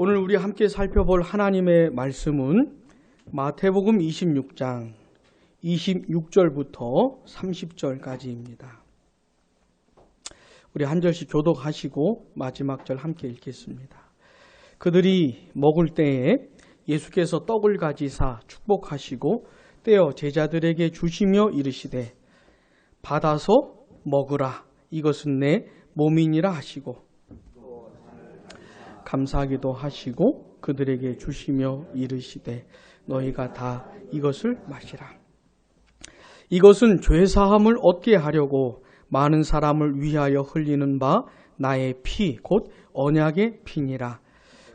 오늘 우리 함께 살펴볼 하나님의 말씀은 마태복음 26장 26절부터 30절까지입니다. 우리 한 절씩 교독하시고 마지막 절 함께 읽겠습니다. 그들이 먹을 때에 예수께서 떡을 가지사 축복하시고 떼어 제자들에게 주시며 이르시되 받아서 먹으라, 이것은 내 몸이니라 하시고 감사하기도 하시고 그들에게 주시며 이르시되 너희가 다 이것을 마시라. 이것은 죄사함을 얻게 하려고 많은 사람을 위하여 흘리는 바 나의 피 곧 언약의 피니라.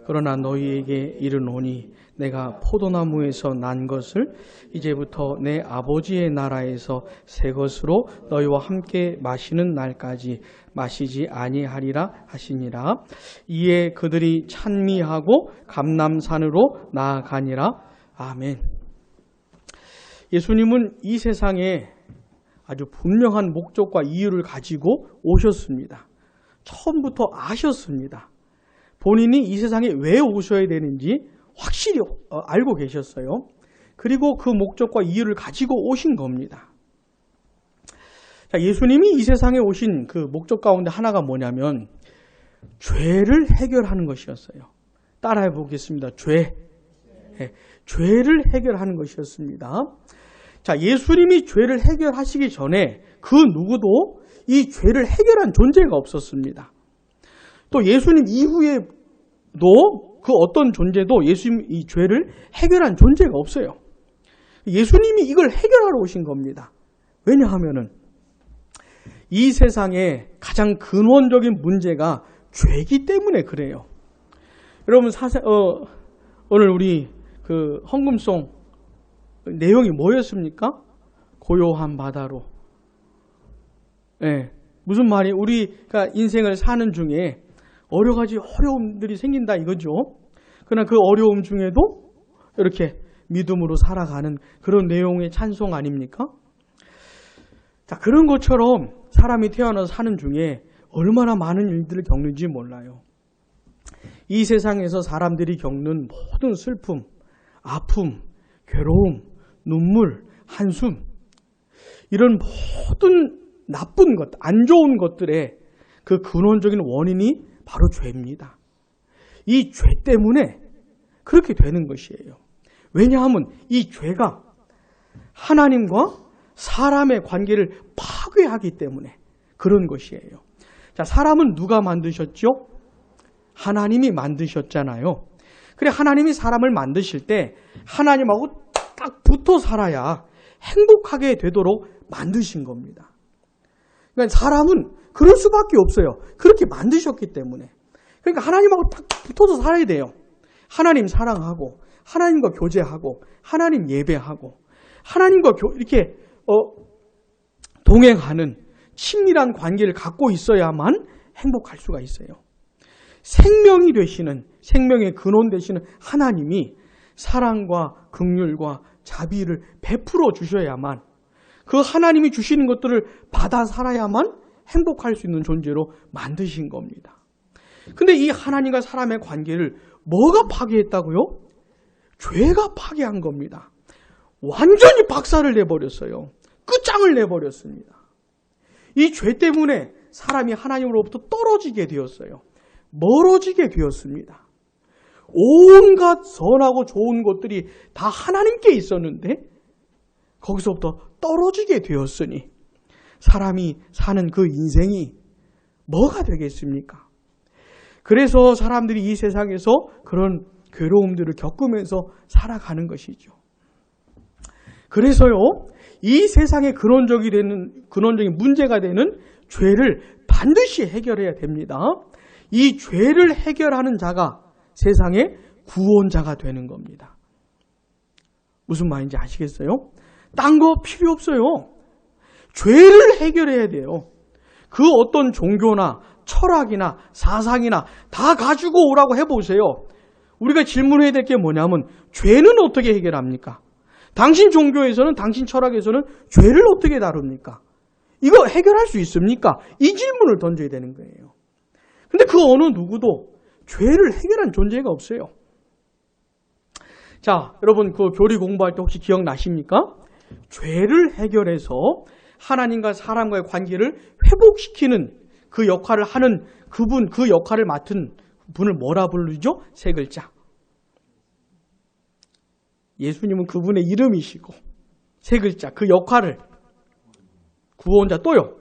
그러나 너희에게 이르노니 내가 포도나무에서 난 것을 이제부터 내 아버지의 나라에서 새 것으로 너희와 함께 마시는 날까지 마시지 아니하리라 하시니라. 이에 그들이 찬미하고 감람산으로 나아가니라. 아멘. 예수님은 이 세상에 아주 분명한 목적과 이유를 가지고 오셨습니다. 처음부터 아셨습니다. 본인이 이 세상에 왜 오셔야 되는지 확실히 알고 계셨어요. 그리고 그 목적과 이유를 가지고 오신 겁니다. 자, 예수님이 이 세상에 오신 그 목적 가운데 하나가 뭐냐면 죄를 해결하는 것이었어요. 따라해 보겠습니다. 죄를 해결하는 것이었습니다. 자, 예수님이 죄를 해결하시기 전에 그 누구도 이 죄를 해결한 존재가 없었습니다. 또 예수님 이후에도 그 어떤 존재도 예수님 이 죄를 해결한 존재가 없어요. 예수님이 이걸 해결하러 오신 겁니다. 왜냐하면은 이 세상에 가장 근원적인 문제가 죄이기 때문에 그래요. 여러분 오늘 우리 그 헌금송 내용이 뭐였습니까? 고요한 바다로. 예. 무슨 말이 우리가 인생을 사는 중에 여러 가지 어려움들이 생긴다 이거죠. 그러나 그 어려움 중에도 이렇게 믿음으로 살아가는 그런 내용의 찬송 아닙니까? 자, 그런 것처럼 사람이 태어나서 사는 중에 얼마나 많은 일들을 겪는지 몰라요. 이 세상에서 사람들이 겪는 모든 슬픔, 아픔, 괴로움, 눈물, 한숨, 이런 모든 나쁜 것, 안 좋은 것들의 그 근원적인 원인이 바로 죄입니다. 이 죄 때문에 그렇게 되는 것이에요. 왜냐하면 이 죄가 하나님과 사람의 관계를 파괴하기 때문에 그런 것이에요. 자, 사람은 누가 만드셨죠? 하나님이 만드셨잖아요. 그래, 하나님이 사람을 만드실 때 하나님하고 딱 붙어 살아야 행복하게 되도록 만드신 겁니다. 그러니까 사람은 그럴 수밖에 없어요. 그렇게 만드셨기 때문에. 그러니까 하나님하고 딱 붙어서 살아야 돼요. 하나님 사랑하고 하나님과 교제하고 하나님 예배하고 하나님과 이렇게 동행하는 친밀한 관계를 갖고 있어야만 행복할 수가 있어요. 생명이 되시는, 생명의 근원 되시는 하나님이 사랑과 긍휼과 자비를 베풀어 주셔야만, 그 하나님이 주시는 것들을 받아 살아야만 행복할 수 있는 존재로 만드신 겁니다. 근데 이 하나님과 사람의 관계를 뭐가 파괴했다고요? 죄가 파괴한 겁니다. 완전히 박살을 내버렸어요. 끝장을 내버렸습니다. 이 죄 때문에 사람이 하나님으로부터 떨어지게 되었어요. 멀어지게 되었습니다. 온갖 선하고 좋은 것들이 다 하나님께 있었는데 거기서부터 떨어지게 되었으니 사람이 사는 그 인생이 뭐가 되겠습니까? 그래서 사람들이 이 세상에서 그런 괴로움들을 겪으면서 살아가는 것이죠. 그래서요, 이 세상의 근원적인 문제가 되는 죄를 반드시 해결해야 됩니다. 이 죄를 해결하는 자가 세상의 구원자가 되는 겁니다. 무슨 말인지 아시겠어요? 딴 거 필요 없어요. 죄를 해결해야 돼요. 그 어떤 종교나 철학이나 사상이나 다 가지고 오라고 해보세요. 우리가 질문해야 될 게 뭐냐면 죄는 어떻게 해결합니까? 당신 종교에서는, 당신 철학에서는 죄를 어떻게 다룹니까? 이거 해결할 수 있습니까? 이 질문을 던져야 되는 거예요. 근데 그 어느 누구도 죄를 해결한 존재가 없어요. 자, 여러분 그 교리 공부할 때 혹시 기억나십니까? 죄를 해결해서 하나님과 사람과의 관계를 회복시키는 그 역할을 하는 그분, 그 역할을 맡은 분을 뭐라 부르죠? 세 글자. 예수님은 그분의 이름이시고 세 글자, 그 역할을 구원자 또요.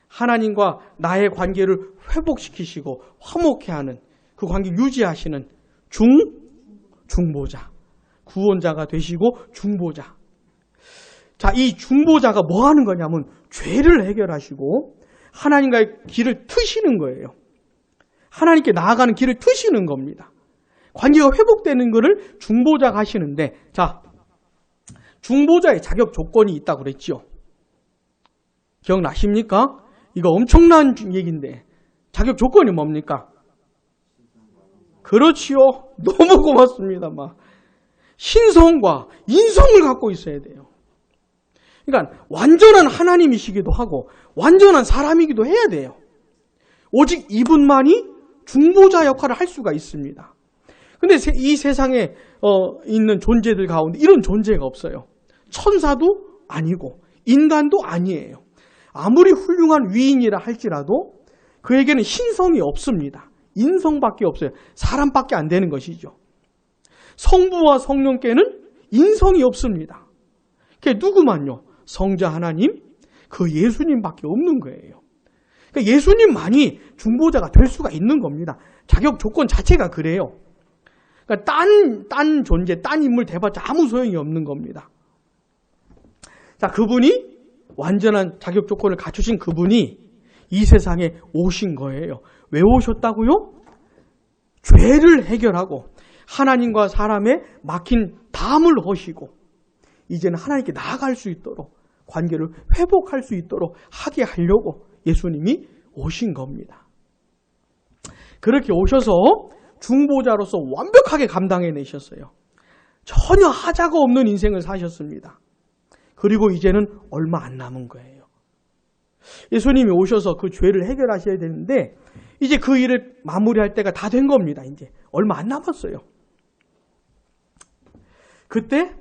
하나님과 나의 관계를 회복시키시고 화목케 하는 그 관계를 유지하시는 중보자. 구원자가 되시고 중보자. 자, 이 중보자가 뭐 하는 거냐면 죄를 해결하시고 하나님과의 길을 트시는 거예요. 하나님께 나아가는 길을 트시는 겁니다. 관계가 회복되는 것을 중보자가 하시는데, 자, 중보자의 자격 조건이 있다고 그랬죠. 기억나십니까? 이거 엄청난 얘기인데 자격 조건이 뭡니까? 그렇지요. 너무 고맙습니다. 신성과 인성을 갖고 있어야 돼요. 그러니까 완전한 하나님이시기도 하고 완전한 사람이기도 해야 돼요. 오직 이분만이 중보자 역할을 할 수가 있습니다. 근데 이 세상에 있는 존재들 가운데 이런 존재가 없어요. 천사도 아니고 인간도 아니에요. 아무리 훌륭한 위인이라 할지라도 그에게는 신성이 없습니다. 인성밖에 없어요. 사람밖에 안 되는 것이죠. 성부와 성령께는 인성이 없습니다. 그게 누구만요? 성자 하나님, 그 예수님밖에 없는 거예요. 그러니까 예수님만이 중보자가 될 수가 있는 겁니다. 자격 조건 자체가 그래요. 그러니까 딴 존재, 딴 인물 대봤자 아무 소용이 없는 겁니다. 자, 그분이 완전한 자격 조건을 갖추신 그분이 이 세상에 오신 거예요. 왜 오셨다고요? 죄를 해결하고 하나님과 사람의 막힌 담을 허시고 이제는 하나님께 나아갈 수 있도록 관계를 회복할 수 있도록 하게 하려고 예수님이 오신 겁니다. 그렇게 오셔서 중보자로서 완벽하게 감당해내셨어요. 전혀 하자가 없는 인생을 사셨습니다. 그리고 이제는 얼마 안 남은 거예요. 예수님이 오셔서 그 죄를 해결하셔야 되는데 이제 그 일을 마무리할 때가 다 된 겁니다. 이제 얼마 안 남았어요. 그때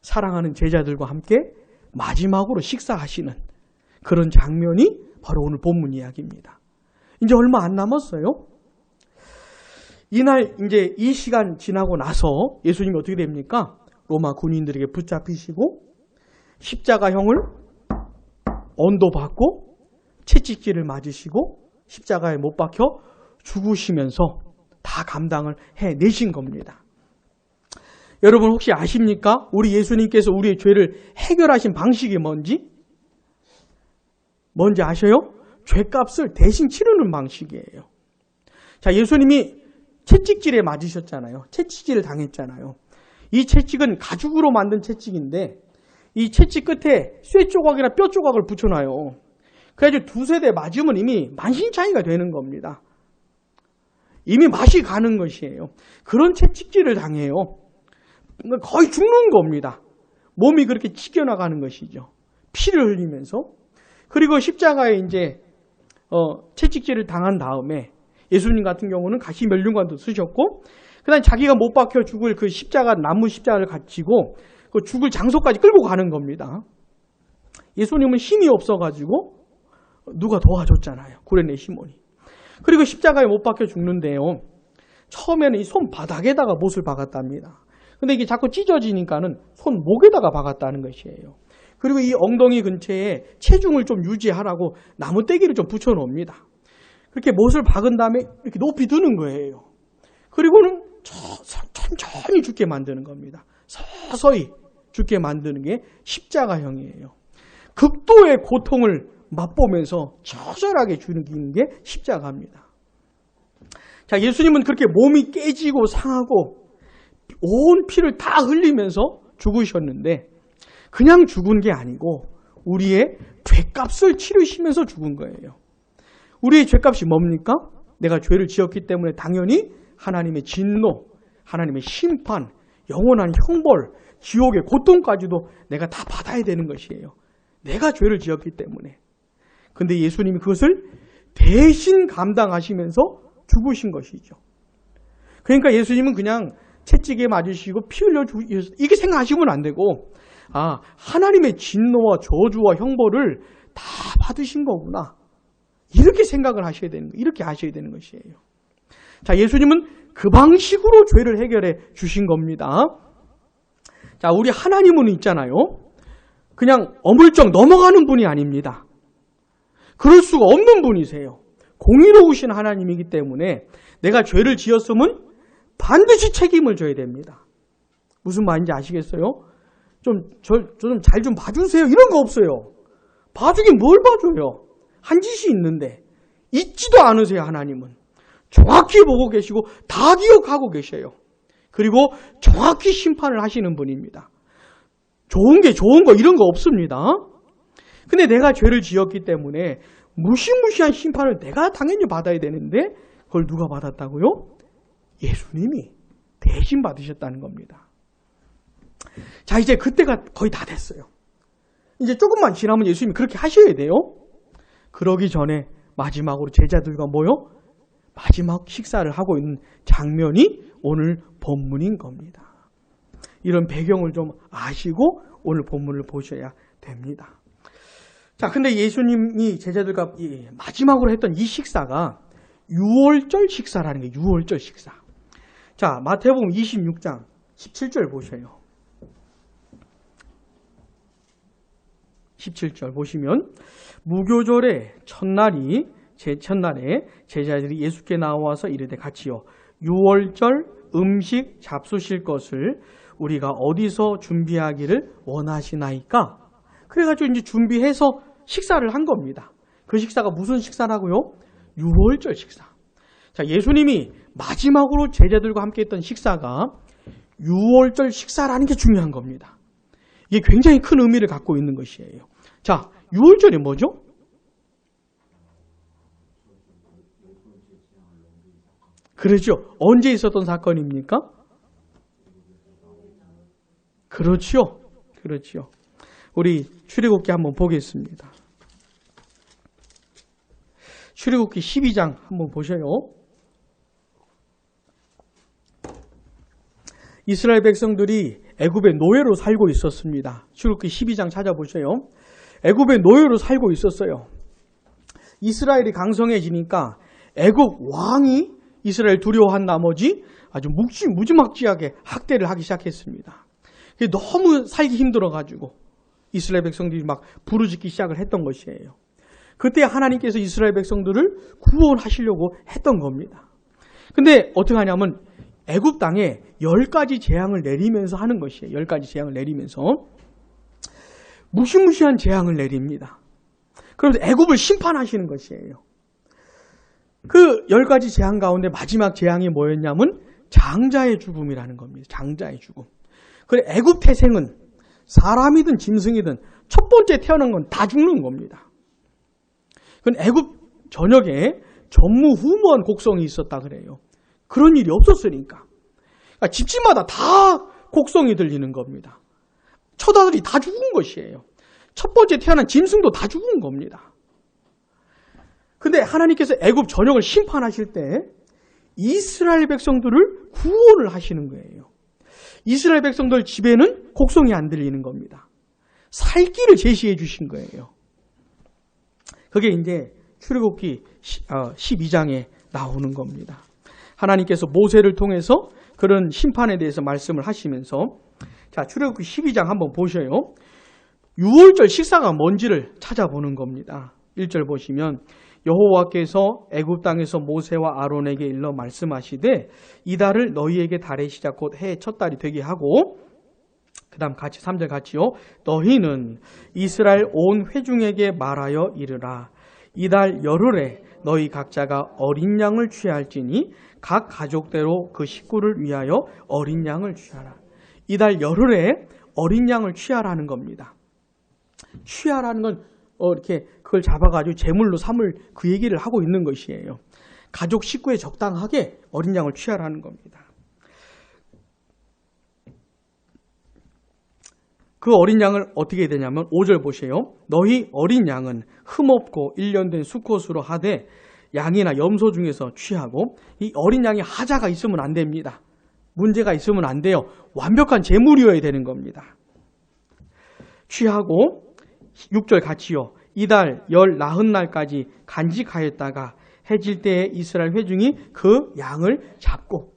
사랑하는 제자들과 함께 마지막으로 식사하시는 그런 장면이 바로 오늘 본문 이야기입니다. 이제 얼마 안 남았어요. 이날 이제 이 시간 지나고 나서 예수님이 어떻게 됩니까? 로마 군인들에게 붙잡히시고 십자가형을 언도받고 채찍질을 맞으시고 십자가에 못 박혀 죽으시면서 다 감당을 해내신 겁니다. 여러분 혹시 아십니까? 우리 예수님께서 우리의 죄를 해결하신 방식이 뭔지 아셔요? 죄값을 대신 치르는 방식이에요. 자, 예수님이 채찍질에 맞으셨잖아요. 채찍질을 당했잖아요. 이 채찍은 가죽으로 만든 채찍인데 이 채찍 끝에 쇠 조각이나 뼈 조각을 붙여놔요. 그래가지고 두세 대 맞으면 이미 만신창이가 되는 겁니다. 이미 맛이 가는 것이에요. 그런 채찍질을 당해요. 거의 죽는 겁니다. 몸이 그렇게 찢겨나가는 것이죠. 피를 흘리면서. 그리고 십자가에 이제 채찍질을 당한 다음에 예수님 같은 경우는 가시면류관도 쓰셨고 그다음에 자기가 못 박혀 죽을 그 십자가 나무 십자가를 가지고 그 죽을 장소까지 끌고 가는 겁니다. 예수님은 힘이 없어가지고 누가 도와줬잖아요. 구레네 시몬이. 그리고 십자가에 못 박혀 죽는데요. 처음에는 이 손바닥에다가 못을 박았답니다. 근데 이게 자꾸 찢어지니까는 손목에다가 박았다는 것이에요. 그리고 이 엉덩이 근처에 체중을 좀 유지하라고 나무떼기를 좀 붙여놓습니다. 그렇게 못을 박은 다음에 이렇게 높이 드는 거예요. 그리고는 천천히 죽게 만드는 겁니다. 서서히 죽게 만드는 게 십자가형이에요. 극도의 고통을 맛보면서 처절하게 죽이는 게 십자가입니다. 자, 예수님은 그렇게 몸이 깨지고 상하고 온 피를 다 흘리면서 죽으셨는데 그냥 죽은 게 아니고 우리의 죄값을 치르시면서 죽은 거예요. 우리의 죄값이 뭡니까? 내가 죄를 지었기 때문에 당연히 하나님의 진노, 하나님의 심판, 영원한 형벌, 지옥의 고통까지도 내가 다 받아야 되는 것이에요. 내가 죄를 지었기 때문에. 근데 예수님이 그것을 대신 감당하시면서 죽으신 것이죠. 그러니까 예수님은 그냥 채찍에 맞으시고 피 흘려 죽으셨다. 이렇게 생각하시면 안 되고, 하나님의 진노와 저주와 형벌을 다 받으신 거구나. 이렇게 생각을 하셔야 되는 거예요. 이렇게 하셔야 되는 것이에요. 자, 예수님은 그 방식으로 죄를 해결해 주신 겁니다. 자, 우리 하나님은 있잖아요. 그냥 어물쩍 넘어가는 분이 아닙니다. 그럴 수가 없는 분이세요. 공의로우신 하나님이기 때문에 내가 죄를 지었으면 반드시 책임을 져야 됩니다. 무슨 말인지 아시겠어요? 좀 잘 좀 봐주세요. 이런 거 없어요. 봐주긴 뭘 봐줘요. 한 짓이 있는데 잊지도 않으세요. 하나님은 정확히 보고 계시고 다 기억하고 계셔요. 그리고 정확히 심판을 하시는 분입니다. 좋은 거 이런 거 없습니다. 근데 내가 죄를 지었기 때문에 무시무시한 심판을 내가 당연히 받아야 되는데 그걸 누가 받았다고요? 예수님이 대신 받으셨다는 겁니다. 자, 이제 그때가 거의 다 됐어요. 이제 조금만 지나면 예수님이 그렇게 하셔야 돼요. 그러기 전에 마지막으로 제자들과 모여 마지막 식사를 하고 있는 장면이 오늘 본문인 겁니다. 이런 배경을 좀 아시고 오늘 본문을 보셔야 됩니다. 자, 근데 예수님이 제자들과 마지막으로 했던 이 식사가 유월절 식사라는 게 유월절 식사. 자, 마태복음 26장 17절 보셔요. 17절 보시면 무교절의 첫날에 제자들이 예수께 나와서 이르되 같이요 유월절 음식 잡수실 것을 우리가 어디서 준비하기를 원하시나이까? 그래가지고 이제 준비해서 식사를 한 겁니다. 그 식사가 무슨 식사라고요? 유월절 식사. 자, 예수님이 마지막으로 제자들과 함께 했던 식사가 유월절 식사라는 게 중요한 겁니다. 이게 굉장히 큰 의미를 갖고 있는 것이에요. 자, 유월절이 뭐죠? 그렇죠. 언제 있었던 사건입니까? 그렇죠. 그렇죠. 우리 출애굽기 한번 보겠습니다. 출애굽기 12장 한번 보셔요. 이스라엘 백성들이 애굽의 노예로 살고 있었습니다. 출애굽기 12장 찾아보셔요. 애굽의 노예로 살고 있었어요. 이스라엘이 강성해지니까 애굽 왕이 이스라엘 두려워한 나머지 아주 무지막지하게 학대를 하기 시작했습니다. 너무 살기 힘들어가지고 이스라엘 백성들이 막 부르짖기 시작을 했던 것이에요. 그때 하나님께서 이스라엘 백성들을 구원하시려고 했던 겁니다. 근데 어떻게 하냐면 애굽 땅에 10가지 재앙을 내리면서 하는 것이에요. 10가지 재앙을 내리면서 무시무시한 재앙을 내립니다. 그러면서 애굽을 심판하시는 것이에요. 그 10가지 재앙 가운데 마지막 재앙이 뭐였냐면 장자의 죽음이라는 겁니다. 장자의 죽음. 그래 애굽 태생은 사람이든 짐승이든 첫 번째 태어난 건 다 죽는 겁니다. 그건 애굽 전역에 전무후무한 곡성이 있었다 그래요. 그런 일이 없었으니까. 그러니까 집집마다 다 곡성이 들리는 겁니다. 처자들이 다 죽은 것이에요. 첫 번째 태어난 짐승도 다 죽은 겁니다. 근데 하나님께서 애굽 전역을 심판하실 때 이스라엘 백성들을 구원을 하시는 거예요. 이스라엘 백성들 집에는 곡성이 안 들리는 겁니다. 살 길을 제시해 주신 거예요. 그게 이제 출애굽기 12장에 나오는 겁니다. 하나님께서 모세를 통해서 그런 심판에 대해서 말씀을 하시면서 자, 출애굽기 12장 한번 보셔요. 유월절 식사가 뭔지를 찾아보는 겁니다. 1절 보시면 여호와께서 애굽 땅에서 모세와 아론에게 일러 말씀하시되 이 달을 너희에게 달의 시작 곧 해의 첫 달이 되게 하고 그 다음 같이 3절 같이요. 너희는 이스라엘 온 회중에게 말하여 이르라. 이 달 열흘에 너희 각자가 어린 양을 취할지니 각 가족대로 그 식구를 위하여 어린 양을 취하라. 이 달 열흘에 어린 양을 취하라는 겁니다. 취하라는 건 이렇게 그걸 잡아가지고 제물로 삼을 그 얘기를 하고 있는 것이에요. 가족 식구에 적당하게 어린 양을 취하라는 겁니다. 그 어린 양을 어떻게 해야 되냐면 5절 보세요. 너희 어린 양은 흠없고 1년 된 수컷으로 하되 양이나 염소 중에서 취하고, 이 어린 양이 하자가 있으면 안 됩니다. 문제가 있으면 안 돼요. 완벽한 제물이어야 되는 겁니다. 취하고 6절 같이요. 이달 열 나흔 날까지 간직하였다가 해질 때에 이스라엘 회중이 그 양을 잡고,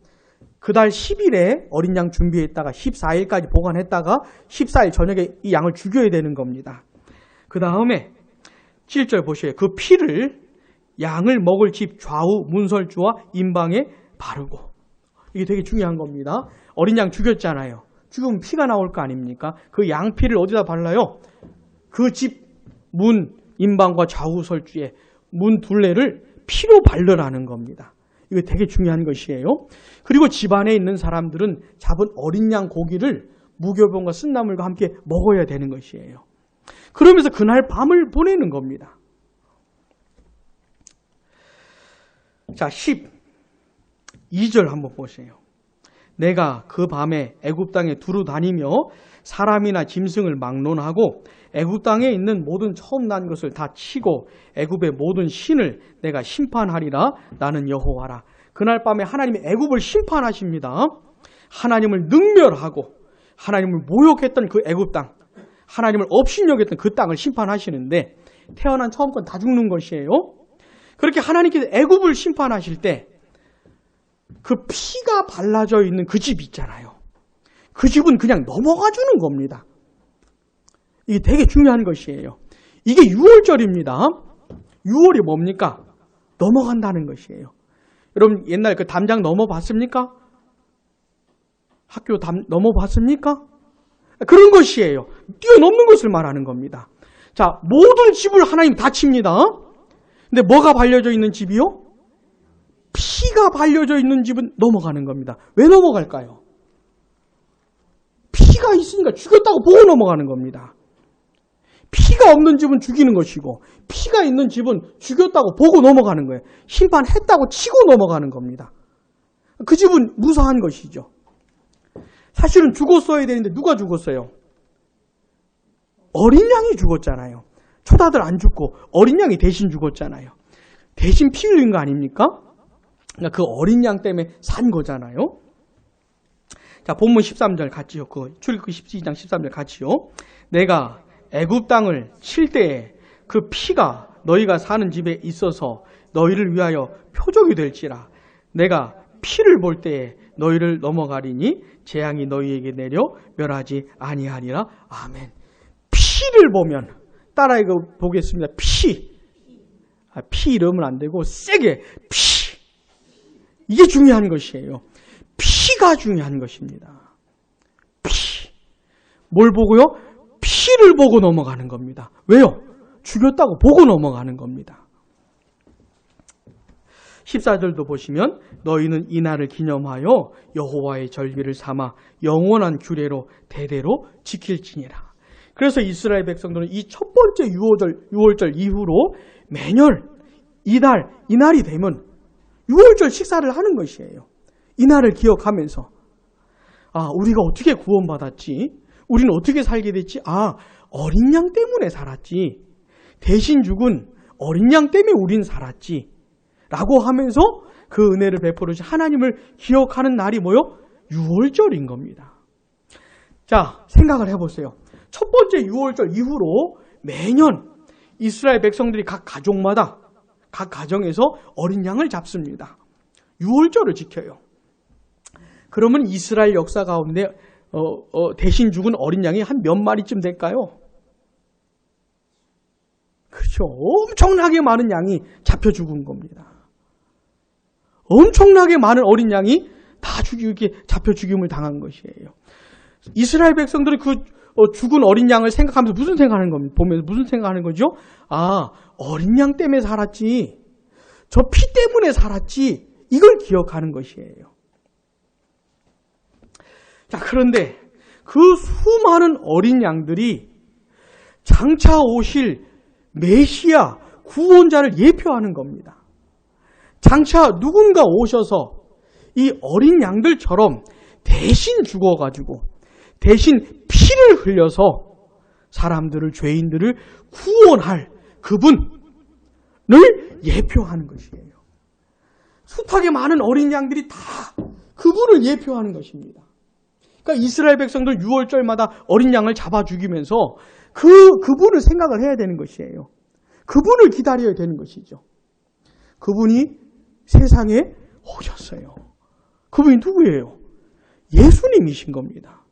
그 달 10일에 어린 양 준비했다가 14일까지 보관했다가 14일 저녁에 이 양을 죽여야 되는 겁니다. 그 다음에 7절 보셔요. 그 피를 양을 먹을 집 좌우 문설주와 임방에 바르고. 이게 되게 중요한 겁니다. 어린 양 죽였잖아요. 죽으면 피가 나올 거 아닙니까? 그 양 피를 어디다 발라요? 그 집 문 임방과 좌우 설주에 문 둘레를 피로 바르라는 겁니다. 이거 되게 중요한 것이에요. 그리고 집안에 있는 사람들은 잡은 어린 양 고기를 무교병과 쓴나물과 함께 먹어야 되는 것이에요. 그러면서 그날 밤을 보내는 겁니다. 자, 12절 한번 보세요. 내가 그 밤에 애굽 땅에 두루 다니며 사람이나 짐승을 막론하고 애굽 땅에 있는 모든 처음 난 것을 다 치고 애굽의 모든 신을 내가 심판하리라. 나는 여호와라. 그날 밤에 하나님이 애굽을 심판하십니다. 하나님을 능멸하고 하나님을 모욕했던 그 애굽 땅, 하나님을 업신여겼던 그 땅을 심판하시는데, 태어난 처음 건 다 죽는 것이에요. 그렇게 하나님께서 애굽을 심판하실 때 그 피가 발라져 있는 그 집 있잖아요. 그 집은 그냥 넘어가 주는 겁니다. 이게 되게 중요한 것이에요. 이게 6월절입니다. 6월이 뭡니까? 넘어간다는 것이에요. 여러분 옛날 그 담장 넘어봤습니까? 학교 넘어봤습니까? 그런 것이에요. 뛰어넘는 것을 말하는 겁니다. 자, 모든 집을 하나님 다 칩니다. 근데 뭐가 발려져 있는 집이요? 피가 발려져 있는 집은 넘어가는 겁니다. 왜 넘어갈까요? 피가 있으니까 죽였다고 보고 넘어가는 겁니다. 피가 없는 집은 죽이는 것이고, 피가 있는 집은 죽였다고 보고 넘어가는 거예요. 심판했다고 치고 넘어가는 겁니다. 그 집은 무사한 것이죠. 사실은 죽었어야 되는데 누가 죽었어요? 어린 양이 죽었잖아요. 초다들 안 죽고 어린 양이 대신 죽었잖아요. 대신 피 흘린 거 아닙니까? 그러니까 그 어린 양 때문에 산 거잖아요. 자, 본문 13절 같이요. 그 출애굽기 12장 13절 같이요. 내가 애굽 땅을 칠 때에 그 피가 너희가 사는 집에 있어서 너희를 위하여 표적이 될지라. 내가 피를 볼 때에 너희를 넘어가리니 재앙이 너희에게 내려 멸하지 아니하리라. 아멘. 피를 보면, 따라 이거 보겠습니다. 피. 피 이러면 안 되고 세게 피. 이게 중요한 것이에요. 피가 중요한 것입니다. 피. 뭘 보고요? 피를 보고 넘어가는 겁니다. 왜요? 죽였다고 보고 넘어가는 겁니다. 14절도 보시면 너희는 이 날을 기념하여 여호와의 절기를 삼아 영원한 규례로 대대로 지킬지니라. 그래서 이스라엘 백성들은 이 첫 번째 유월절 이후로 매년 이 날이 되면 유월절 식사를 하는 것이에요. 이 날을 기억하면서, 아, 우리가 어떻게 구원받았지? 우리는 어떻게 살게 됐지? 아, 어린 양 때문에 살았지. 대신 죽은 어린 양 때문에 우린 살았지. 라고 하면서 그 은혜를 베풀으신 하나님을 기억하는 날이 뭐요? 유월절인 겁니다. 자, 생각을 해보세요. 첫 번째 유월절 이후로 매년 이스라엘 백성들이 각 가족마다, 각 가정에서 어린 양을 잡습니다. 유월절을 지켜요. 그러면 이스라엘 역사 가운데 대신 죽은 어린 양이 한 몇 마리쯤 될까요? 그렇죠. 엄청나게 많은 양이 잡혀 죽은 겁니다. 엄청나게 많은 어린 양이 다 이렇게 잡혀 죽임을 당한 것이에요. 이스라엘 백성들이 그 죽은 어린 양을 생각하면서 무슨 생각하는 겁니까? 보면서 무슨 생각하는 거죠? 아, 어린 양 때문에 살았지. 저 피 때문에 살았지. 이걸 기억하는 것이에요. 자, 그런데 그 수많은 어린 양들이 장차 오실 메시아 구원자를 예표하는 겁니다. 장차 누군가 오셔서 이 어린 양들처럼 대신 죽어가지고 대신 피를 흘려서 사람들을, 죄인들을 구원할 그분, 예표하는 것이에요. 숱하게 많은 어린 양들이 다 그분을 예표하는 것입니다. 그러니까 이스라엘 백성들 6월절마다 어린 양을 잡아 죽이면서 그분을 생각을 해야 되는 것이에요. 그분을 기다려야 되는 것이죠. 그분이 세상에 오셨어요. 그분이 누구예요? 예수님이신 겁니다.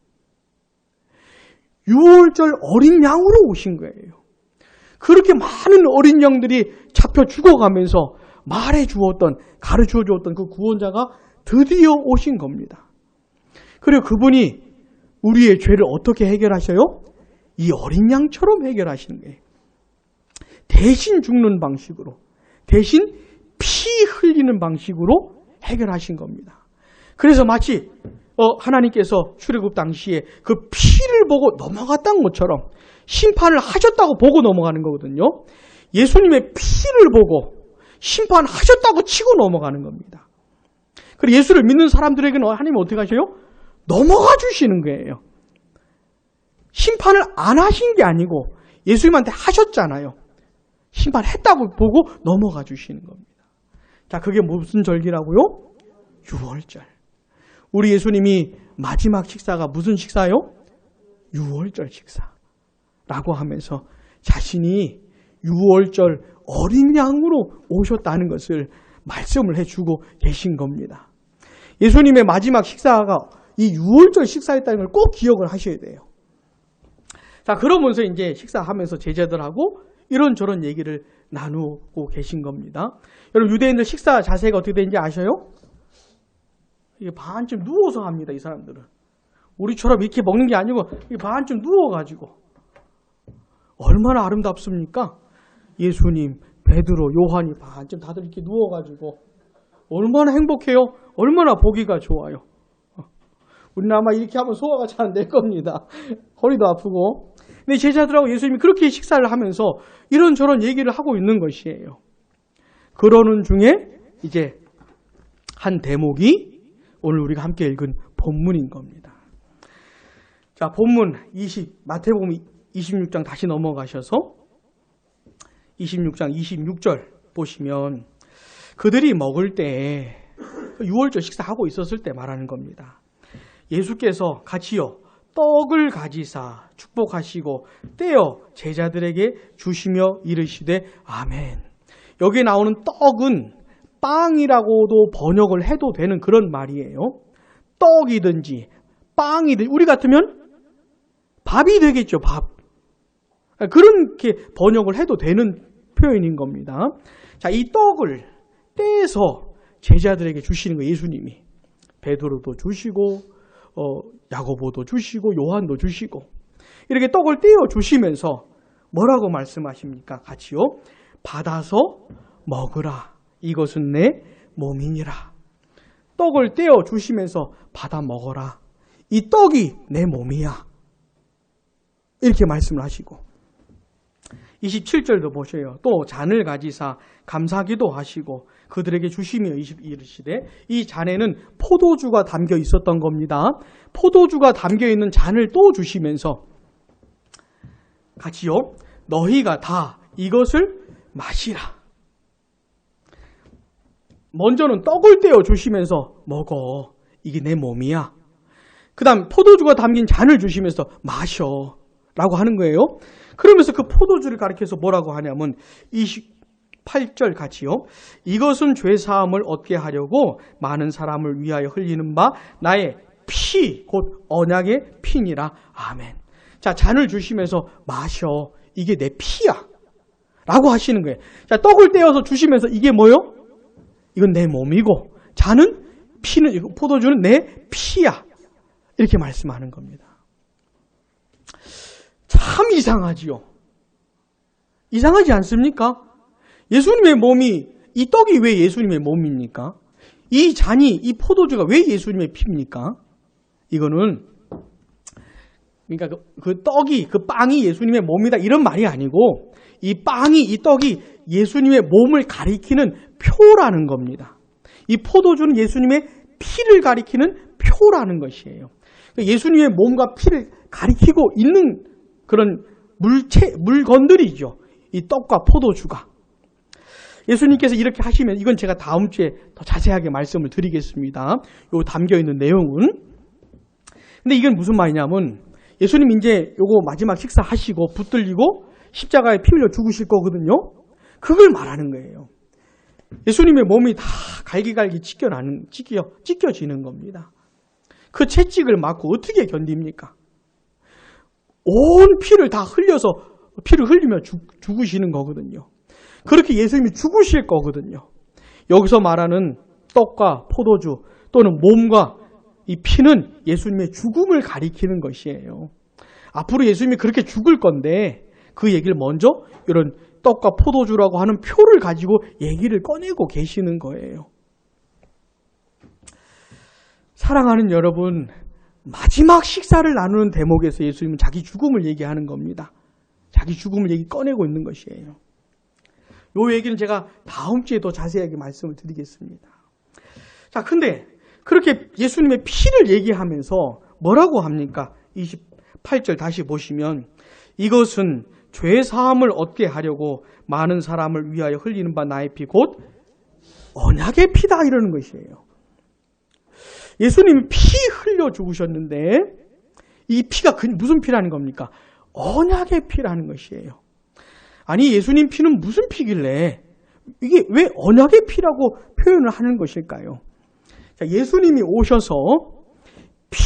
6월절 어린 양으로 오신 거예요. 그렇게 많은 어린 양들이 잡혀 죽어가면서 말해 주었던, 가르쳐 주었던 그 구원자가 드디어 오신 겁니다. 그리고 그분이 우리의 죄를 어떻게 해결하셔요? 이 어린 양처럼 해결하시는 거예요. 대신 죽는 방식으로, 대신 피 흘리는 방식으로 해결하신 겁니다. 그래서 마치 하나님께서 출애굽 당시에 그 피를 보고 넘어갔던 것처럼 심판을 하셨다고 보고 넘어가는 거거든요. 예수님의 피를 보고 심판하셨다고 치고 넘어가는 겁니다. 그리고 예수를 믿는 사람들에게는 하나님은 어떻게 하셔요? 넘어가 주시는 거예요. 심판을 안 하신 게 아니고 예수님한테 하셨잖아요. 심판했다고 보고 넘어가 주시는 겁니다. 자, 그게 무슨 절기라고요? 6월절. 우리 예수님이 마지막 식사가 무슨 식사요? 6월절 식사라고 하면서 자신이 6월절 어린 양으로 오셨다는 것을 말씀을 해주고 계신 겁니다. 예수님의 마지막 식사가 이 6월절 식사였다는 걸 꼭 기억을 하셔야 돼요. 자, 그러면서 이제 식사하면서 제자들하고 이런저런 얘기를 나누고 계신 겁니다. 여러분, 유대인들 식사 자세가 어떻게 되는지 아셔요? 이게 반쯤 누워서 합니다, 이 사람들은. 우리처럼 이렇게 먹는 게 아니고 반쯤 누워가지고. 얼마나 아름답습니까? 예수님, 베드로, 요한이 반쯤 다들 이렇게 누워가지고. 얼마나 행복해요? 얼마나 보기가 좋아요. 우리는 아마 이렇게 하면 소화가 잘 안 될 겁니다. 허리도 아프고. 근데 제자들하고 예수님이 그렇게 식사를 하면서 이런저런 얘기를 하고 있는 것이에요. 그러는 중에 이제 한 대목이 오늘 우리가 함께 읽은 본문인 겁니다. 자, 본문 마태복음 26장 다시 넘어가셔서 26장 26절 보시면 그들이 먹을 때 6월절 식사하고 있었을 때 말하는 겁니다. 예수께서 같이요 떡을 가지사 축복하시고 떼어 제자들에게 주시며 이르시되 아멘. 여기에 나오는 떡은 빵이라고도 번역을 해도 되는 그런 말이에요. 떡이든지 빵이든지 우리 같으면 밥이 되겠죠. 밥. 그렇게 번역을 해도 되는 표현인 겁니다. 자, 이 떡을 떼서 제자들에게 주시는 거예요. 예수님이. 베드로도 주시고 야고보도 주시고 요한도 주시고 이렇게 떡을 떼어 주시면서 뭐라고 말씀하십니까? 같이요. 받아서 먹으라. 이것은 내 몸이니라. 떡을 떼어 주시면서 받아 먹어라. 이 떡이 내 몸이야. 이렇게 말씀을 하시고 27절도 보셔요. 또 잔을 가지사 감사기도 하시고 그들에게 주시며 이르시되 이 잔에는 포도주가 담겨 있었던 겁니다. 포도주가 담겨 있는 잔을 또 주시면서 같이요. 너희가 다 이것을 마시라. 먼저는 떡을 떼어 주시면서 먹어. 이게 내 몸이야. 그 다음 포도주가 담긴 잔을 주시면서 마셔. 라고 하는 거예요. 그러면서 그 포도주를 가리켜서 뭐라고 하냐면 28절 같이요. 이것은 죄사함을 얻게 하려고 많은 사람을 위하여 흘리는 바 나의 피, 곧 언약의 피니라. 아멘. 자, 잔을 주시면서 마셔. 이게 내 피야. 라고 하시는 거예요. 자, 떡을 떼어서 주시면서 이게 뭐요? 이건 내 몸이고 잔은 피는 포도주는 내 피야. 이렇게 말씀하는 겁니다. 참 이상하지요. 이상하지 않습니까? 예수님의 몸이, 이 떡이 왜 예수님의 몸입니까? 이 잔이, 이 포도주가 왜 예수님의 피입니까? 이거는, 그러니까 그 떡이, 그 빵이 예수님의 몸이다 이런 말이 아니고, 이 빵이, 이 떡이 예수님의 몸을 가리키는 표라는 겁니다. 이 포도주는 예수님의 피를 가리키는 표라는 것이에요. 예수님의 몸과 피를 가리키고 있는 그런 물건들이죠. 이 떡과 포도주가. 예수님께서 이렇게 하시면 이건 제가 다음 주에 더 자세하게 말씀을 드리겠습니다. 요 담겨있는 내용은. 근데 이건 무슨 말이냐면 예수님 이제 요거 마지막 식사하시고 붙들리고 십자가에 피 흘려 죽으실 거거든요. 그걸 말하는 거예요. 예수님의 몸이 다 갈기갈기 찢겨지는 겁니다. 그 채찍을 맞고 어떻게 견딥니까? 온 피를 다 피를 흘리며 죽으시는 거거든요. 그렇게 예수님이 죽으실 거거든요. 여기서 말하는 떡과 포도주 또는 몸과 이 피는 예수님의 죽음을 가리키는 것이에요. 앞으로 예수님이 그렇게 죽을 건데 그 얘기를 먼저 이런 떡과 포도주라고 하는 표를 가지고 얘기를 꺼내고 계시는 거예요. 사랑하는 여러분, 마지막 식사를 나누는 대목에서 예수님은 자기 죽음을 얘기하는 겁니다. 자기 죽음을 꺼내고 있는 것이에요. 요 얘기는 제가 다음 주에 더 자세하게 말씀을 드리겠습니다. 자, 근데 그렇게 예수님의 피를 얘기하면서 뭐라고 합니까? 28절 다시 보시면 이것은 죄 사함을 얻게 하려고 많은 사람을 위하여 흘리는 바 나의 피 곧 언약의 피다 이러는 것이에요. 예수님이 피 흘려 죽으셨는데 이 피가 무슨 피라는 겁니까? 언약의 피라는 것이에요. 아니 예수님 피는 무슨 피길래 이게 왜 언약의 피라고 표현을 하는 것일까요? 자, 예수님이 오셔서 피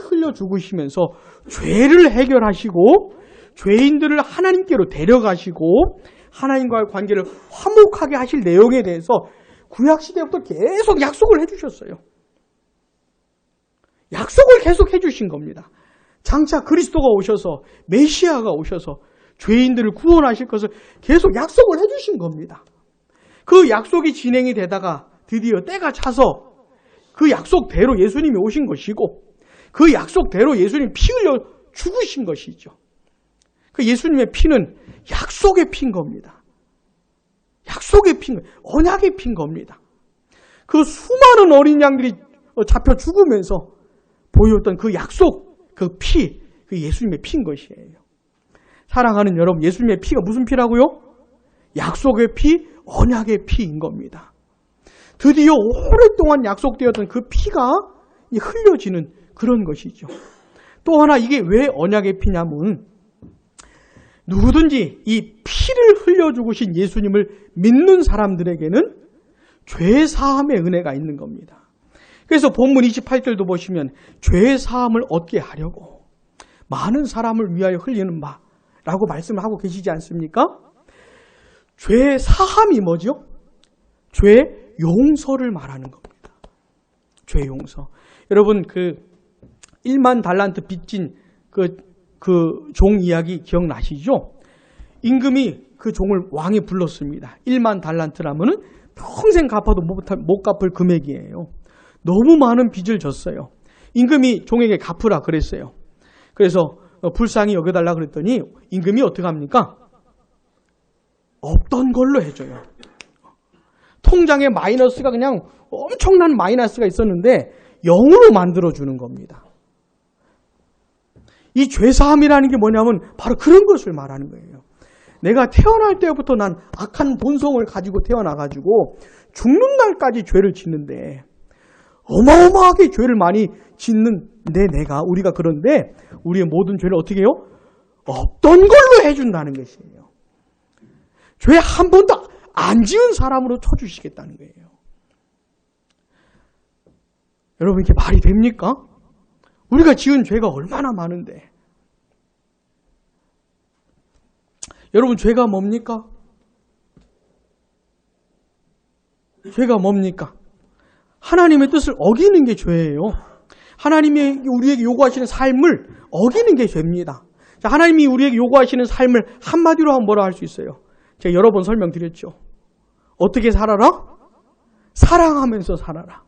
흘려 죽으시면서 죄를 해결하시고 죄인들을 하나님께로 데려가시고 하나님과의 관계를 화목하게 하실 내용에 대해서 구약시대부터 계속 약속을 해주셨어요. 약속을 계속 해주신 겁니다. 장차 그리스도가 오셔서 메시아가 오셔서 죄인들을 구원하실 것을 계속 약속을 해주신 겁니다. 그 약속이 진행이 되다가 드디어 때가 차서 그 약속대로 예수님이 오신 것이고 그 약속대로 예수님 피 흘려 죽으신 것이죠. 그 예수님의 피는 약속의 피인 겁니다. 약속의 피인 거예요. 언약의 피인 겁니다. 그 수많은 어린 양들이 잡혀 죽으면서 보였던 그 약속, 그 피, 그 예수님의 피인 것이에요. 사랑하는 여러분, 예수님의 피가 무슨 피라고요? 약속의 피, 언약의 피인 겁니다. 드디어 오랫동안 약속되었던 그 피가 흘려지는 그런 것이죠. 또 하나 이게 왜 언약의 피냐면 누구든지 이 피를 흘려 죽으신 예수님을 믿는 사람들에게는 죄사함의 은혜가 있는 겁니다. 그래서 본문 28절도 보시면 죄사함을 얻게 하려고 많은 사람을 위하여 흘리는 바라고 말씀을 하고 계시지 않습니까? 죄사함이 뭐죠? 죄 용서를 말하는 겁니다. 죄 용서. 여러분 그 1만 달란트 빚진 그 종 이야기 기억나시죠? 임금이 그 종을 왕이 불렀습니다. 1만 달란트라면은 평생 갚아도 못 갚을 금액이에요. 너무 많은 빚을 졌어요. 임금이 종에게 갚으라 그랬어요. 그래서 불쌍히 여겨달라 그랬더니 임금이 어떻게 합니까? 없던 걸로 해줘요. 통장에 마이너스가 그냥 엄청난 마이너스가 있었는데 0으로 만들어주는 겁니다. 이 죄사함이라는 게 뭐냐면 바로 그런 것을 말하는 거예요. 내가 태어날 때부터 난 악한 본성을 가지고 태어나가지고 죽는 날까지 죄를 짓는데 어마어마하게 죄를 많이 짓는데 우리가 그런데 우리의 모든 죄를 어떻게 해요? 없던 걸로 해준다는 것이에요. 죄 한 번도 안 지은 사람으로 쳐주시겠다는 거예요. 여러분 이게 말이 됩니까? 우리가 지은 죄가 얼마나 많은데. 여러분 죄가 뭡니까? 죄가 뭡니까? 하나님의 뜻을 어기는 게 죄예요. 하나님이 우리에게 요구하시는 삶을 어기는 게 죄입니다. 자, 하나님이 우리에게 요구하시는 삶을 한마디로 하면 뭐라 할 수 있어요? 제가 여러 번 설명드렸죠. 어떻게 살아라? 사랑하면서 살아라.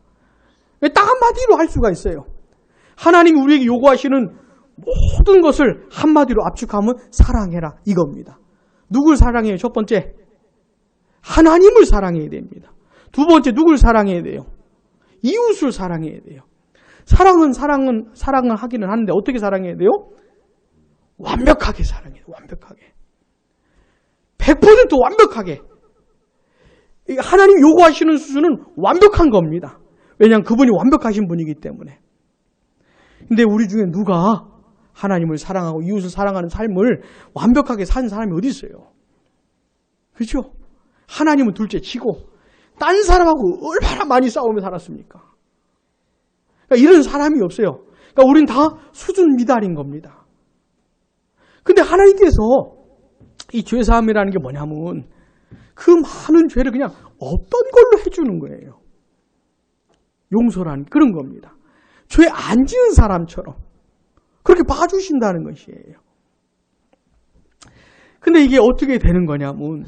딱 한마디로 할 수가 있어요. 하나님이 우리에게 요구하시는 모든 것을 한마디로 압축하면 사랑해라 이겁니다. 누굴 사랑해요? 첫 번째, 하나님을 사랑해야 됩니다. 두 번째, 누굴 사랑해야 돼요? 이웃을 사랑해야 돼요. 사랑은 하기는 하는데 어떻게 사랑해야 돼요? 완벽하게 사랑해야 돼요. 완벽하게. 100% 완벽하게. 하나님 요구하시는 수준은 완벽한 겁니다. 왜냐하면 그분이 완벽하신 분이기 때문에. 근데 우리 중에 누가 하나님을 사랑하고 이웃을 사랑하는 삶을 완벽하게 산 사람이 어디 있어요? 그렇죠? 하나님은 둘째 치고 딴 사람하고 얼마나 많이 싸우며 살았습니까? 그러니까 이런 사람이 없어요. 그러니까 우린 다 수준 미달인 겁니다. 근데 하나님께서 이 죄사함이라는 게 뭐냐면 그 많은 죄를 그냥 없던 걸로 해주는 거예요. 용서라는 그런 겁니다. 죄 안 지은 사람처럼 그렇게 봐주신다는 것이에요. 근데 이게 어떻게 되는 거냐면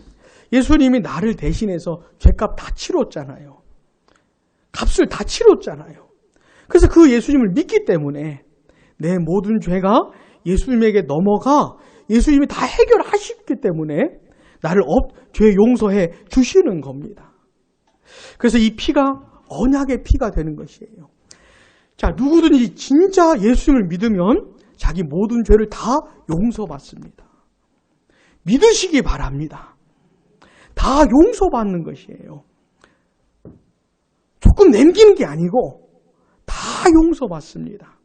예수님이 나를 대신해서 죄값 다 치렀잖아요. 값을 다 치렀잖아요. 그래서 그 예수님을 믿기 때문에 내 모든 죄가 예수님에게 넘어가 예수님이 다 해결하셨기 때문에 나를 죄 용서해 주시는 겁니다. 그래서 이 피가 언약의 피가 되는 것이에요. 자, 누구든지 진짜 예수님을 믿으면 자기 모든 죄를 다 용서받습니다. 믿으시기 바랍니다. 다 용서받는 것이에요. 조금 남기는 게 아니고 다 용서받습니다.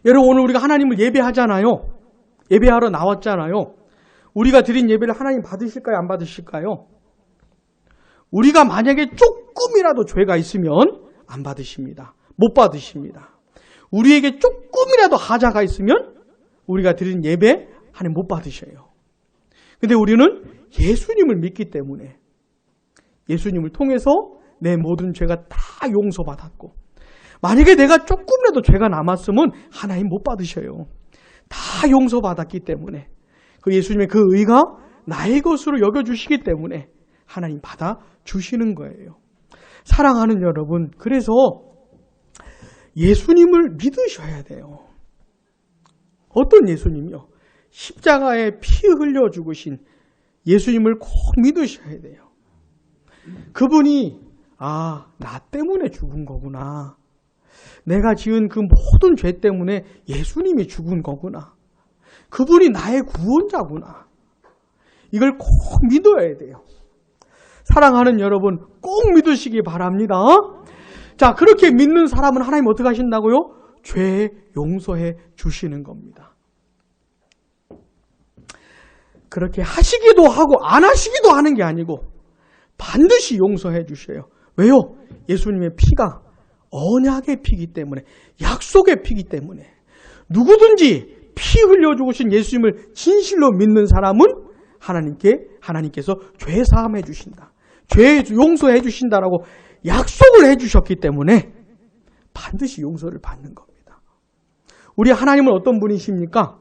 여러분, 오늘 우리가 하나님을 예배하잖아요. 예배하러 나왔잖아요. 우리가 드린 예배를 하나님 받으실까요? 안 받으실까요? 우리가 만약에 조금이라도 죄가 있으면 안 받으십니다. 못 받으십니다. 우리에게 조금이라도 하자가 있으면 우리가 드린 예배 하나님 못 받으셔요. 근데 우리는 예수님을 믿기 때문에 예수님을 통해서 내 모든 죄가 다 용서받았고, 만약에 내가 조금이라도 죄가 남았으면 하나님 못 받으셔요. 다 용서받았기 때문에 그 예수님의 그 의가 나의 것으로 여겨주시기 때문에 하나님 받아주시는 거예요. 사랑하는 여러분, 그래서 예수님을 믿으셔야 돼요. 어떤 예수님이요? 십자가에 피 흘려 죽으신 예수님을 꼭 믿으셔야 돼요. 그분이 나 때문에 죽은 거구나. 내가 지은 그 모든 죄 때문에 예수님이 죽은 거구나. 그분이 나의 구원자구나. 이걸 꼭 믿어야 돼요. 사랑하는 여러분, 꼭 믿으시기 바랍니다. 자, 그렇게 믿는 사람은 하나님 어떻게 하신다고요? 죄 용서해 주시는 겁니다. 그렇게 하시기도 하고 안 하시기도 하는 게 아니고 반드시 용서해 주셔요. 왜요? 예수님의 피가 언약의 피이기 때문에, 약속의 피이기 때문에 누구든지 피 흘려 죽으신 예수님을 진실로 믿는 사람은 하나님께서 죄 사함해 주신다. 죄 용서해 주신다라고 약속을 해 주셨기 때문에 반드시 용서를 받는 겁니다. 우리 하나님은 어떤 분이십니까?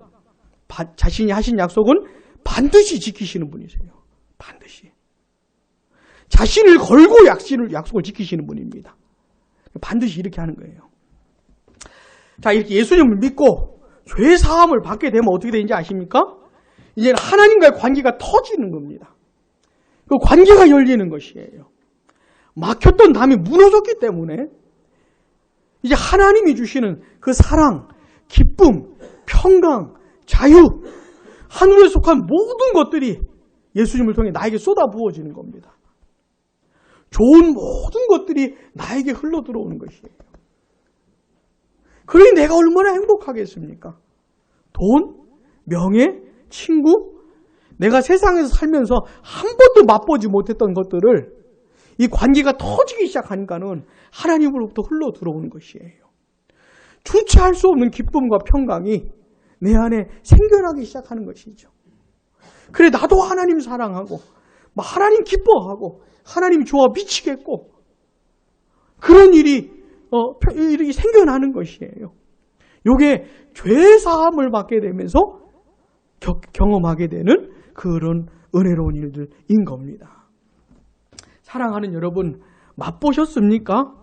자신이 하신 약속은 반드시 지키시는 분이세요. 반드시. 자신을 걸고 약속을 지키시는 분입니다. 반드시 이렇게 하는 거예요. 자, 이렇게 예수님을 믿고 죄 사함을 받게 되면 어떻게 되는지 아십니까? 이제 하나님과의 관계가 터지는 겁니다. 그 관계가 열리는 것이에요. 막혔던 담이 무너졌기 때문에 이제 하나님이 주시는 그 사랑, 기쁨, 평강, 자유, 하늘에 속한 모든 것들이 예수님을 통해 나에게 쏟아 부어지는 겁니다. 좋은 모든 것들이 나에게 흘러 들어오는 것이에요. 그러니 내가 얼마나 행복하겠습니까? 돈, 명예, 친구, 내가 세상에서 살면서 한 번도 맛보지 못했던 것들을 이 관계가 터지기 시작하니까는 하나님으로부터 흘러 들어오는 것이에요. 주체할 수 없는 기쁨과 평강이 내 안에 생겨나기 시작하는 것이죠. 그래, 나도 하나님 사랑하고 하나님 기뻐하고 하나님 좋아 미치겠고 그런 일이 생겨나는 것이에요. 이게 죄 사함을 받게 되면서 경험하게 되는 그런 은혜로운 일들인 겁니다. 사랑하는 여러분, 맛보셨습니까?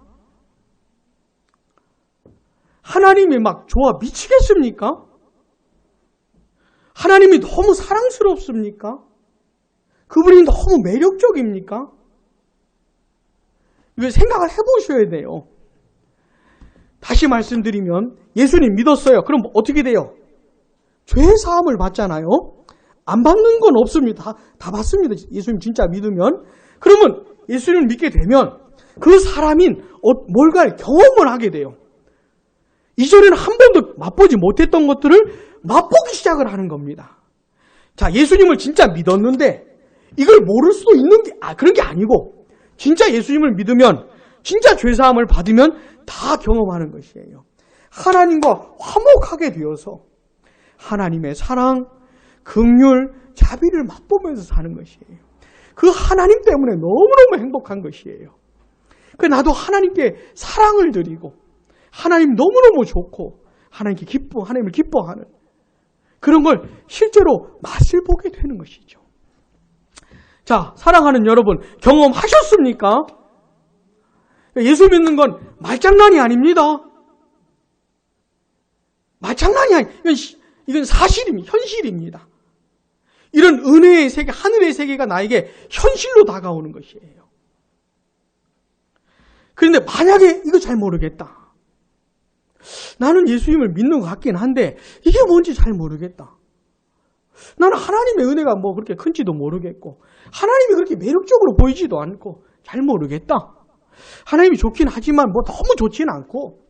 하나님이 막 좋아 미치겠습니까? 하나님이 너무 사랑스럽습니까? 그분이 너무 매력적입니까? 이거 생각을 해보셔야 돼요. 다시 말씀드리면 예수님 믿었어요. 그럼 어떻게 돼요? 죄 사함을 받잖아요. 안 받는 건 없습니다. 다 받습니다. 예수님 진짜 믿으면. 그러면 예수님을 믿게 되면 그 사람인 뭔가 경험을 하게 돼요. 이전에는 한 번도 맛보지 못했던 것들을 맛보기 시작을 하는 겁니다. 자, 예수님을 진짜 믿었는데 이걸 모를 수도 있는 게 그런 게 아니고 진짜 예수님을 믿으면 진짜 죄사함을 받으면 다 경험하는 것이에요. 하나님과 화목하게 되어서 하나님의 사랑, 긍휼, 자비를 맛보면서 사는 것이에요. 그 하나님 때문에 너무너무 행복한 것이에요. 나도 하나님께 사랑을 드리고 하나님 너무너무 좋고 하나님을 기뻐하는 그런 걸 실제로 맛을 보게 되는 것이죠. 자, 사랑하는 여러분, 경험하셨습니까? 예수 믿는 건 말장난이 아닙니다. 말장난이 아니, 이건 사실입니다. 현실입니다. 이런 은혜의 세계, 하늘의 세계가 나에게 현실로 다가오는 것이에요. 그런데 만약에 이거 잘 모르겠다. 나는 예수님을 믿는 것 같긴 한데 이게 뭔지 잘 모르겠다. 나는 하나님의 은혜가 뭐 그렇게 큰지도 모르겠고 하나님이 그렇게 매력적으로 보이지도 않고 잘 모르겠다. 하나님이 좋긴 하지만 뭐 너무 좋지는 않고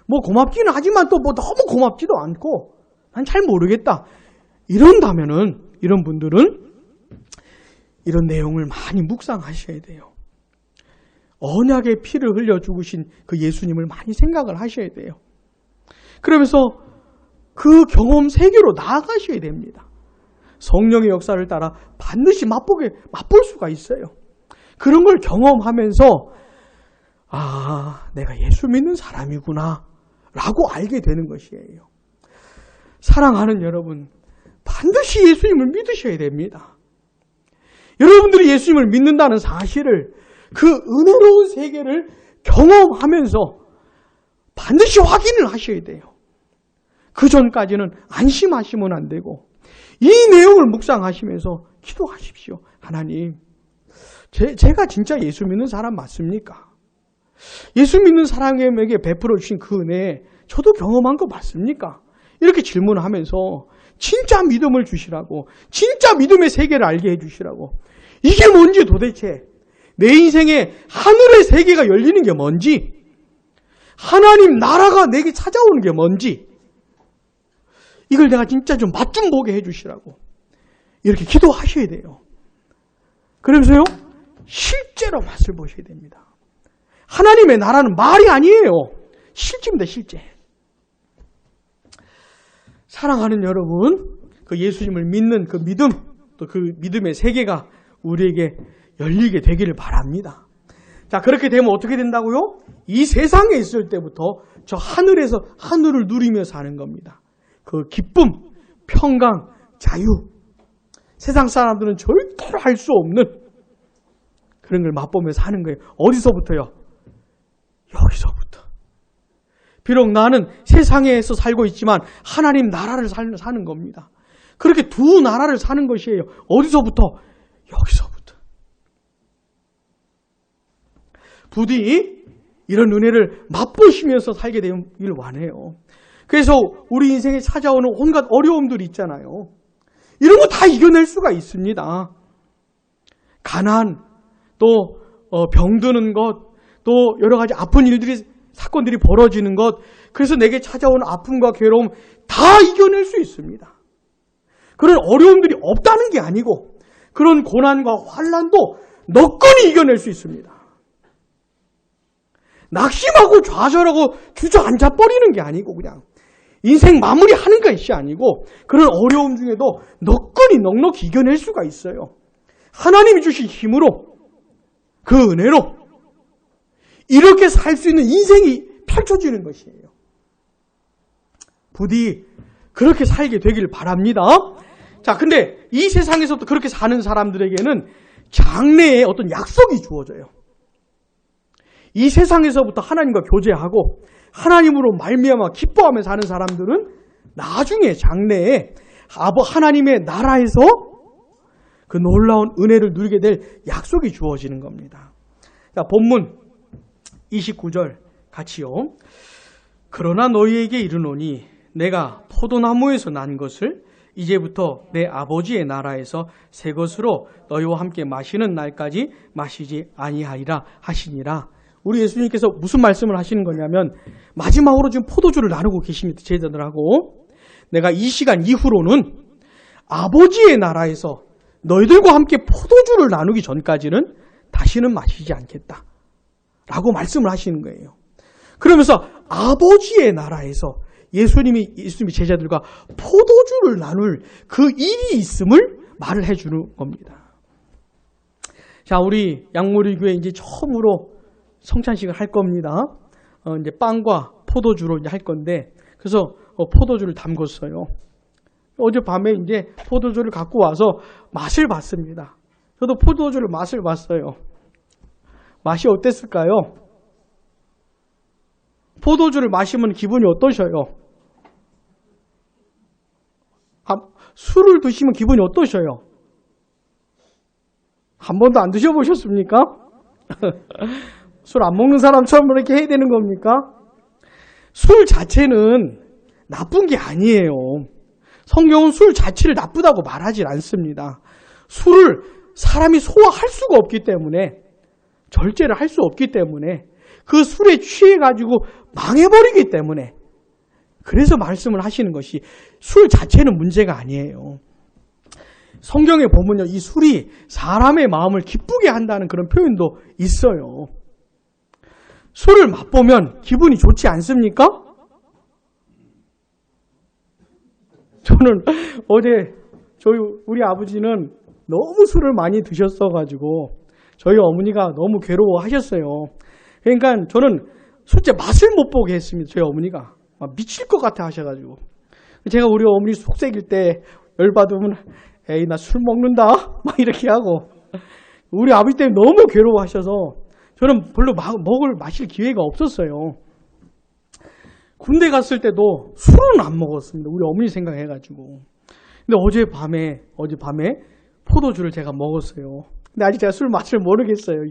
뭐 고맙기는 하지만 또 뭐 너무 고맙지도 않고 난 잘 모르겠다. 이런다면은 이런 분들은 이런 내용을 많이 묵상하셔야 돼요. 언약의 피를 흘려 죽으신 그 예수님을 많이 생각을 하셔야 돼요. 그러면서 그 경험 세계로 나아가셔야 됩니다. 성령의 역사를 따라 반드시 맛볼 수가 있어요. 그런 걸 경험하면서 내가 예수 믿는 사람이구나 라고 알게 되는 것이에요. 사랑하는 여러분, 반드시 예수님을 믿으셔야 됩니다. 여러분들이 예수님을 믿는다는 사실을 그 은혜로운 세계를 경험하면서 반드시 확인을 하셔야 돼요. 그 전까지는 안심하시면 안 되고 이 내용을 묵상하시면서 기도하십시오. 하나님, 제가 진짜 예수 믿는 사람 맞습니까? 예수 믿는 사람에게 베풀어 주신 그 은혜 저도 경험한 거 맞습니까? 이렇게 질문하면서 진짜 믿음을 주시라고, 진짜 믿음의 세계를 알게 해주시라고, 이게 뭔지 도대체 내 인생에 하늘의 세계가 열리는 게 뭔지, 하나님 나라가 내게 찾아오는 게 뭔지, 이걸 내가 진짜 좀 맛 좀 보게 해주시라고 이렇게 기도하셔야 돼요. 그러면서요, 실제로 맛을 보셔야 됩니다. 하나님의 나라는 말이 아니에요. 실제입니다, 실제. 사랑하는 여러분, 그 예수님을 믿는 그 믿음, 또 그 믿음의 세계가 우리에게 열리게 되기를 바랍니다. 자, 그렇게 되면 어떻게 된다고요? 이 세상에 있을 때부터 저 하늘에서 하늘을 누리며 사는 겁니다. 그 기쁨, 평강, 자유. 세상 사람들은 절대로 할 수 없는 그런 걸 맛보면서 사는 거예요. 어디서부터요? 여기서부터. 비록 나는 세상에서 살고 있지만 하나님 나라를 사는 겁니다. 그렇게 두 나라를 사는 것이에요. 어디서부터? 여기서부터. 부디 이런 은혜를 맛보시면서 살게 되길 원해요. 그래서 우리 인생에 찾아오는 온갖 어려움들이 있잖아요. 이런 거 다 이겨낼 수가 있습니다. 가난, 또 병드는 것, 또 여러 가지 아픈 일들이, 사건들이 벌어지는 것, 그래서 내게 찾아오는 아픔과 괴로움 다 이겨낼 수 있습니다. 그런 어려움들이 없다는 게 아니고 그런 고난과 환난도 너끈히 이겨낼 수 있습니다. 낙심하고 좌절하고 주저앉아 버리는 게 아니고 그냥 인생 마무리하는 것이 아니고 그런 어려움 중에도 너끈히 넉넉히 이겨낼 수가 있어요. 하나님이 주신 힘으로, 그 은혜로 이렇게 살 수 있는 인생이 펼쳐지는 것이에요. 부디 그렇게 살게 되길 바랍니다. 자, 근데 이 세상에서부터 그렇게 사는 사람들에게는 장래에 어떤 약속이 주어져요. 이 세상에서부터 하나님과 교제하고 하나님으로 말미암아 기뻐하며 사는 사람들은 나중에 장래에 하나님의 나라에서 그 놀라운 은혜를 누리게 될 약속이 주어지는 겁니다. 자, 본문 29절 같이요. 그러나 너희에게 이르노니 내가 포도나무에서 난 것을 이제부터 내 아버지의 나라에서 새 것으로 너희와 함께 마시는 날까지 마시지 아니하리라 하시니라. 우리 예수님께서 무슨 말씀을 하시는 거냐면 마지막으로 지금 포도주를 나누고 계십니다. 제자들하고. 내가 이 시간 이후로는 아버지의 나라에서 너희들과 함께 포도주를 나누기 전까지는 다시는 마시지 않겠다 라고 말씀을 하시는 거예요. 그러면서 아버지의 나라에서 예수님이 제자들과 포도주를 나눌 그 일이 있음을 말을 해주는 겁니다. 자, 우리 양모리교회 이제 처음으로 성찬식을 할 겁니다. 이제 빵과 포도주로 이제 할 건데, 그래서 포도주를 담궜어요. 어젯밤에 이제 포도주를 갖고 와서 맛을 봤습니다. 저도 포도주를 맛을 봤어요. 맛이 어땠을까요? 포도주를 마시면 기분이 어떠셔요? 술을 드시면 기분이 어떠셔요? 한 번도 안 드셔보셨습니까? 술 안 먹는 사람처럼 이렇게 해야 되는 겁니까? 술 자체는 나쁜 게 아니에요. 성경은 술 자체를 나쁘다고 말하지 않습니다. 술을 사람이 소화할 수가 없기 때문에, 절제를 할 수 없기 때문에, 그 술에 취해가지고 망해버리기 때문에, 그래서 말씀을 하시는 것이 술 자체는 문제가 아니에요. 성경에 보면요, 이 술이 사람의 마음을 기쁘게 한다는 그런 표현도 있어요. 술을 맛보면 기분이 좋지 않습니까? 저는 어제 우리 아버지는 너무 술을 많이 드셨어가지고 저희 어머니가 너무 괴로워하셨어요. 그러니까 저는 술째 맛을 못 보게 했습니다. 저희 어머니가 막 미칠 것 같아 하셔가지고, 제가 우리 어머니 속삭일 때 열받으면 에이 나 술 먹는다 막 이렇게 하고, 우리 아버지 때문에 너무 괴로워하셔서 저는 별로 마실 기회가 없었어요. 군대 갔을 때도 술은 안 먹었습니다. 우리 어머니 생각해가지고. 근데 어젯밤에 포도주를 제가 먹었어요. 근데 아직 제가 술 맛을 모르겠어요.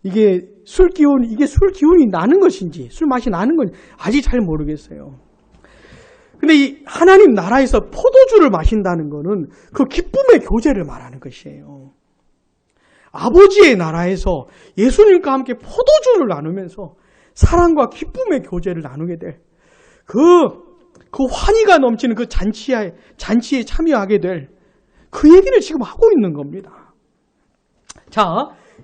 이게 술 기운이 나는 것인지, 술 맛이 나는 건지 아직 잘 모르겠어요. 근데 이 하나님 나라에서 포도주를 마신다는 거는 그 기쁨의 교제를 말하는 것이에요. 아버지의 나라에서 예수님과 함께 포도주를 나누면서 사랑과 기쁨의 교제를 나누게 될 그 환희가 넘치는 그 잔치에 참여하게 될 그 얘기를 지금 하고 있는 겁니다. 자,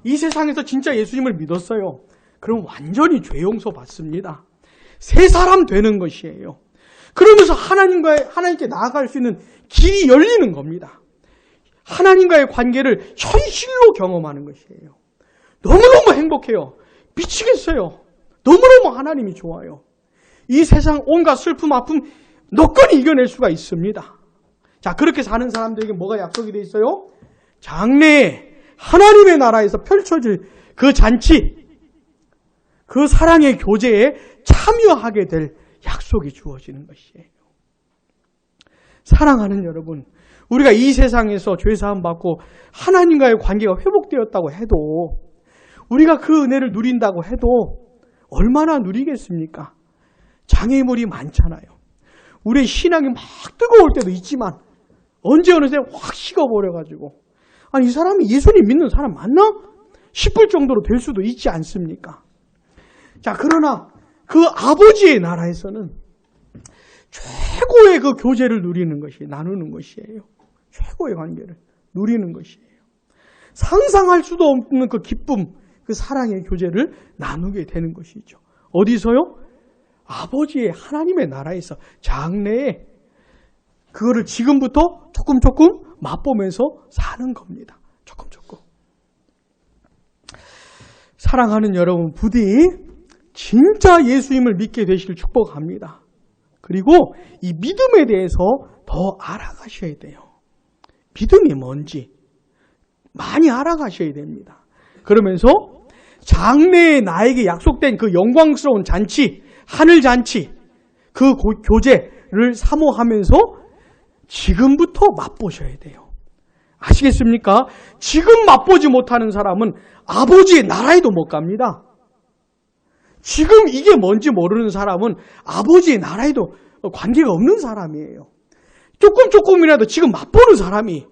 이 세상에서 진짜 예수님을 믿었어요. 그럼 완전히 죄 용서 받습니다. 새 사람 되는 것이에요. 그러면서 하나님께 나아갈 수 있는 길이 열리는 겁니다. 하나님과의 관계를 현실로 경험하는 것이에요. 너무너무 행복해요. 미치겠어요. 너무너무 하나님이 좋아요. 이 세상 온갖 슬픔, 아픔 너건히 이겨낼 수가 있습니다. 자, 그렇게 사는 사람들에게 뭐가 약속이 돼 있어요? 장래에 하나님의 나라에서 펼쳐질 그 잔치, 그 사랑의 교제에 참여하게 될 약속이 주어지는 것이에요. 사랑하는 여러분, 우리가 이 세상에서 죄사함 받고 하나님과의 관계가 회복되었다고 해도, 우리가 그 은혜를 누린다고 해도 얼마나 누리겠습니까? 장애물이 많잖아요. 우리의 신앙이 막 뜨거울 때도 있지만 언제 어느새 확 식어버려가지고, 아니 이 사람이 예수님 믿는 사람 맞나? 싶을 정도로 될 수도 있지 않습니까? 자, 그러나 그 아버지의 나라에서는 최고의 그 교제를 누리는 것이, 나누는 것이에요. 최고의 관계를 누리는 것이에요. 상상할 수도 없는 그 기쁨, 그 사랑의 교제를 나누게 되는 것이죠. 어디서요? 아버지의 하나님의 나라에서 장래에 그거를 지금부터 조금 맛보면서 사는 겁니다. 조금. 사랑하는 여러분, 부디 진짜 예수님을 믿게 되시길 축복합니다. 그리고 이 믿음에 대해서 더 알아가셔야 돼요. 믿음이 뭔지 많이 알아가셔야 됩니다. 그러면서 장래에 나에게 약속된 그 영광스러운 잔치, 하늘 잔치, 그 교제를 사모하면서 지금부터 맛보셔야 돼요. 아시겠습니까? 지금 맛보지 못하는 사람은 아버지의 나라에도 못 갑니다. 지금 이게 뭔지 모르는 사람은 아버지의 나라에도 관계가 없는 사람이에요. 조금이라도 지금 맛보는 사람이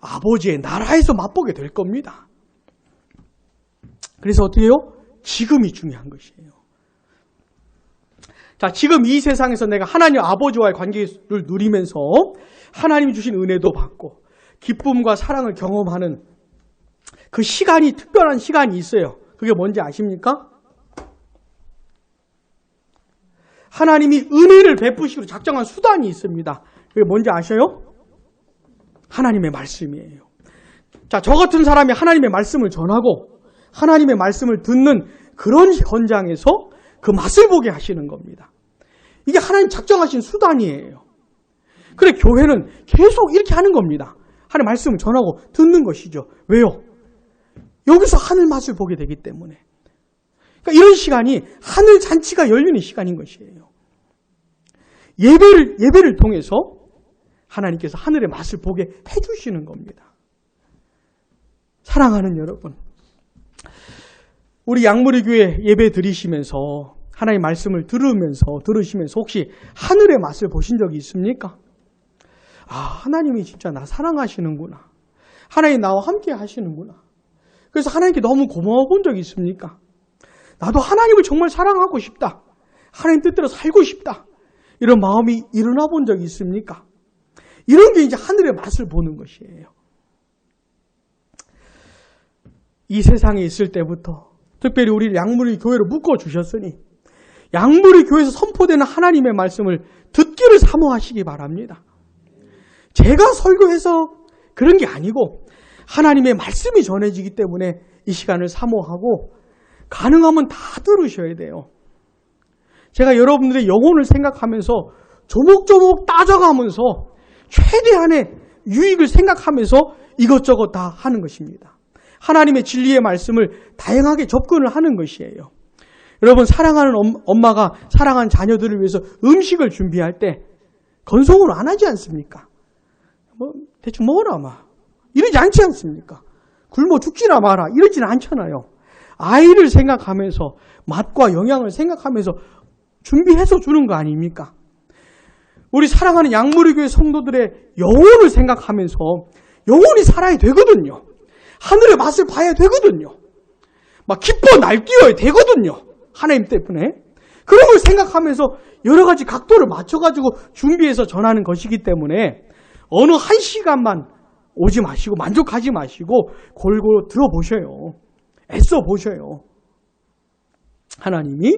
아버지의 나라에서 맛보게 될 겁니다. 그래서 어떻게 해요? 지금이 중요한 것이에요. 자, 지금 이 세상에서 내가 하나님 아버지와의 관계를 누리면서 하나님이 주신 은혜도 받고 기쁨과 사랑을 경험하는 그 시간이, 특별한 시간이 있어요. 그게 뭔지 아십니까? 하나님이 은혜를 베푸시기로 작정한 수단이 있습니다. 그게 뭔지 아셔요? 하나님의 말씀이에요. 자, 저 같은 사람이 하나님의 말씀을 전하고 하나님의 말씀을 듣는 그런 현장에서 그 맛을 보게 하시는 겁니다. 이게 하나님 작정하신 수단이에요. 그래, 교회는 계속 이렇게 하는 겁니다. 하나님의 말씀을 전하고 듣는 것이죠. 왜요? 여기서 하늘 맛을 보게 되기 때문에. 그러니까 이런 시간이 하늘 잔치가 열리는 시간인 것이에요. 예배를 통해서 하나님께서 하늘의 맛을 보게 해주시는 겁니다. 사랑하는 여러분, 우리 양무리교회 예배 드리시면서 하나님의 말씀을 들으시면서 혹시 하늘의 맛을 보신 적이 있습니까? 아, 하나님이 진짜 나 사랑하시는구나. 하나님 나와 함께 하시는구나. 그래서 하나님께 너무 고마워 본 적이 있습니까? 나도 하나님을 정말 사랑하고 싶다. 하나님 뜻대로 살고 싶다. 이런 마음이 일어나 본 적이 있습니까? 이런 게 이제 하늘의 맛을 보는 것이에요. 이 세상에 있을 때부터 특별히 우리 양무리 교회로 묶어주셨으니 양무리 교회에서 선포되는 하나님의 말씀을 듣기를 사모하시기 바랍니다. 제가 설교해서 그런 게 아니고 하나님의 말씀이 전해지기 때문에 이 시간을 사모하고 가능하면 다 들으셔야 돼요. 제가 여러분들의 영혼을 생각하면서 조목조목 따져가면서 최대한의 유익을 생각하면서 이것저것 다 하는 것입니다. 하나님의 진리의 말씀을 다양하게 접근을 하는 것이에요. 여러분, 사랑하는 엄마가 사랑하는 자녀들을 위해서 음식을 준비할 때 건성으로 안 하지 않습니까? 대충 먹어라 마 이러지 않지 않습니까? 굶어 죽지나 마라 이러지는 않잖아요. 아이를 생각하면서 맛과 영양을 생각하면서 준비해서 주는 거 아닙니까? 우리 사랑하는 양무리교회 성도들의 영혼을 생각하면서 영혼이 살아야 되거든요. 하늘의 맛을 봐야 되거든요. 막 기뻐 날뛰어야 되거든요. 하나님 때문에. 그런 걸 생각하면서 여러 가지 각도를 맞춰가지고 준비해서 전하는 것이기 때문에 어느 한 시간만 오지 마시고 만족하지 마시고 골고루 들어보셔요. 애써 보셔요. 하나님이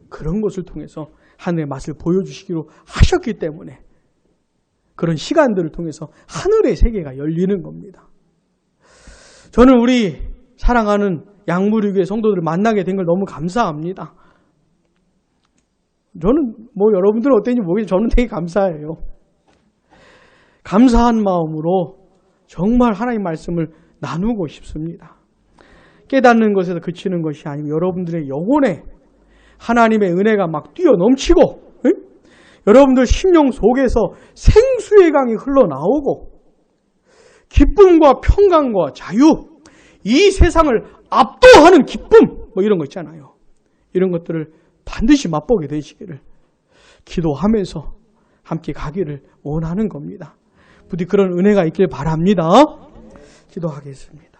그런 것을 통해서 하늘의 맛을 보여주시기로 하셨기 때문에 그런 시간들을 통해서 하늘의 세계가 열리는 겁니다. 저는 우리 사랑하는 양무리교회 성도들을 만나게 된 걸 너무 감사합니다. 저는 여러분들은 어땠는지 모르겠지만 저는 되게 감사해요. 감사한 마음으로 정말 하나님의 말씀을 나누고 싶습니다. 깨닫는 것에서 그치는 것이 아니고 여러분들의 영혼에 하나님의 은혜가 막 뛰어넘치고 여러분들 심령 속에서 생수의 강이 흘러나오고 기쁨과 평강과 자유, 이 세상을 압도하는 기쁨 이런 거 있잖아요. 이런 것들을 반드시 맛보게 되시기를 기도하면서 함께 가기를 원하는 겁니다. 부디 그런 은혜가 있길 바랍니다. 기도하겠습니다.